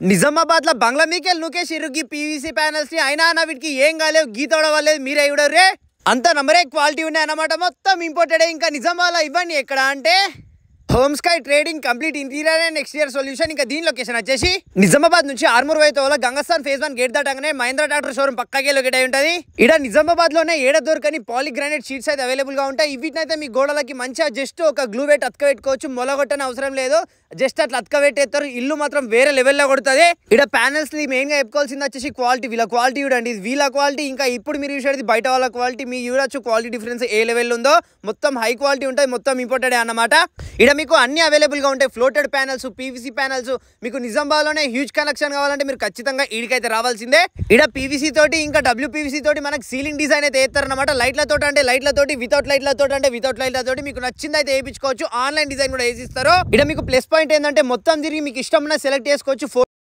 నిజామాబాద్ లో బంగ్లా మీకెళ్ళి నూకేసిర్రు గీ PVC panels ని. అయినా అన్న వీటికి ఏం కాలేవు, గీతోడ వాళ్ళేది మీరే ఇవ్వడరే. అంత నంబరే క్వాలిటీ ఉన్నాయి అన్నమాట, మొత్తం ఇంపోర్టెడ్. ఇంకా నిజామాబాద్ లో ఇవ్వండి ఎక్కడ అంటే home sky trading complete interior and exterior solution. ఇంకా దీని లొకేషన్ వచ్చేసి నిజామాబాద్ నుంచి ఆర్మూర్ వైతోలో గంగస్థాన్ ఫేజ్ 1 గేట్ దాటగానే మహేంద్ర ట్రాక్టర్ షోరూమ్ పక్కకే లొకేట్ అయి ఉంటుంది. ఇక్కడ నిజామాబాద్ లోనే ఏడ దొరకని పాలిగ్రానైట్ షీట్స్ అయితే అవైలబుల్ గా ఉంటాయి. వీటినైతే మీ గోడలకి మంచిగా జస్ట్ ఒక గ్లూ వెయిట్ అతకబెట్టుకోవచ్చు, మొలగొట్టని అవసరం లేదు. జస్ట్ అట్లా అతకబెట్టేస్తారు, ఇల్లు మాత్రం వేరే లెవెల్లో కొడుతుంది. ఇక్కడ ప్యానల్స్ మెయిన్ గా చెప్పుకోవాల్సింది వచ్చేసి క్వాలిటీ. వీళ్ళ క్వాలిటీ చూడండి, వీళ్ళ క్వాలిటీ ఇంకా ఇప్పుడు మీరు చూసేది బయట వాళ్ళ క్వాలిటీ. మీ చూడొచ్చు క్వాలిటీ డిఫరెన్స్ ఏ లెవెల్ ఉందో. మొత్తం హై క్వాలిటీ ఉంటుంది, మొత్తం ఇంపోర్టెడ్ అన్నమాట. ఇక్కడ మీకు అన్ని అవైలబుల్ గా ఉంటాయి, ఫ్లోటెడ్ ప్యానల్స్, పీవీసీ ప్యానల్స్. మీకు నిజామాబాద్ లోనే హ్యూజ్ కలెక్షన్ కావాలంటే మీరు ఖచ్చితంగా ఈడికైతే రావాల్సిందే. ఇక్కడ పీవీసీ తోటి ఇంకా డబ్ల్యూపీవీసీ తోటి మనకి సీలింగ్ డిజైన్ అయితే వేస్తారన్నమాట. లైట్లతో అంటే లైట్లతోటి, వితౌట్ లైట్లతో అంటే వితౌట్ లైట్లతోటి మీకు నచ్చింది అయితే వేయించుకోవచ్చు. ఆన్లైన్ డిజైన్ కూడా వేసిస్తారు. ఇక్కడ మీకు ప్లస్ పాయింట్ ఏంటంటే మొత్తం తిరిగి మీకు ఇష్టం సెలెక్ట్ చేసుకోవచ్చు.